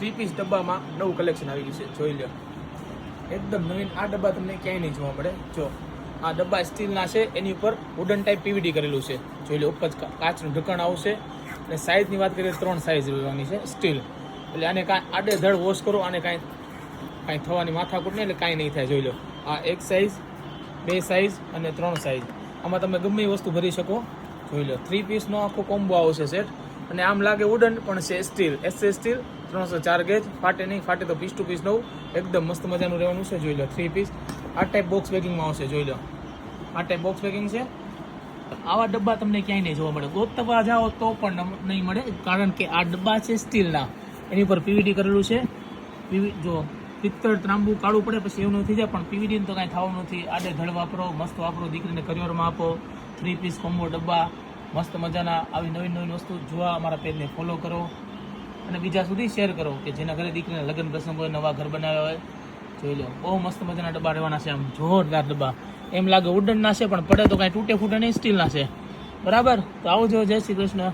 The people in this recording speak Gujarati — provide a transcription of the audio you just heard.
3 પીસ ડબ્બામાં નવું કલેક્શન આવી ગયું છે, જોઈ લો એકદમ નવીન. આ ડબ્બા તમને ક્યાંય નહીં જોવા મળે. જો આ ડબ્બા સ્ટીલના છે, એની ઉપર વુડન ટાઈપ પીવીડી કરેલું છે, જોઈ લો. ઉપર કાચનું ઢક્કણ આવશે અને સાઇઝની વાત કરીએ 3 સાઇઝ રહેવાની છે સ્ટીલ. એટલે આને કાંઈ આડેધડ વોશ કરો, આને કાંઈ થવાની માથાકૂટ નહીં, એટલે કાંઈ નહીં થાય. જોઈ લો આ 1 સાઇઝ, 2 સાઇઝ અને 3 સાઇઝ. આમાં તમે ગમે એ વસ્તુ ભરી શકો. જોઈ લો 3 પીસનો આખો કોમ્બો આવશે સેટ. અને આમ લાગે વુડન પણ છે સ્ટીલ, એસએ સ્ટીલ, 304 ગેજ, ફાટે નહીં. ફાટે તો પીસ ટુ પીસ નવું, એકદમ મસ્ત મજાનું રહેવાનું છે. જોઈ લો 3 પીસ આ ટાઈપ બોક્સ પેકિંગમાં આવશે. જોઈ લો આ ટાઈપ બોક્સ પેકિંગ છે. આવા ડબ્બા તમને ક્યાંય નહીં જોવા મળે. ગોતવા જાઓ તો પણ નહીં મળે, કારણ કે આ ડબ્બા છે સ્ટીલના, એની ઉપર પીવીડી કરેલું છે. જો પિત્તળ ત્રાંબુ કાળું પડે પછી એવું થઈ જાય, પણ પીવીડી તો કાંઈ થવાનું નથી. આડે ધડ વાપરો, મસ્ત વાપરો, દીકરીને કરિયરમાં આપો. 3 પીસ કોમ્બો ડબ્બા મસ્ત મજાના. આવી નવીન નવીન વસ્તુ જોવા અમારા પેજને ફોલો કરો અને બીજા સુધી શેર કરો, કે જેના ઘરે દીકરીના લગ્ન પ્રસંગ હોય, નવા ઘર બનાવ્યા હોય. જોઈ લો બહુ મસ્ત મજાના ડબ્બા રહેવાના છે, આમ જોરદાર ડબ્બા. એમ લાગે વુડનના છે પણ પડે તો કાંઈ તૂટે ફૂટે નહીં, સ્ટીલના છે. બરાબર, તો આવજો. જય શ્રી કૃષ્ણ.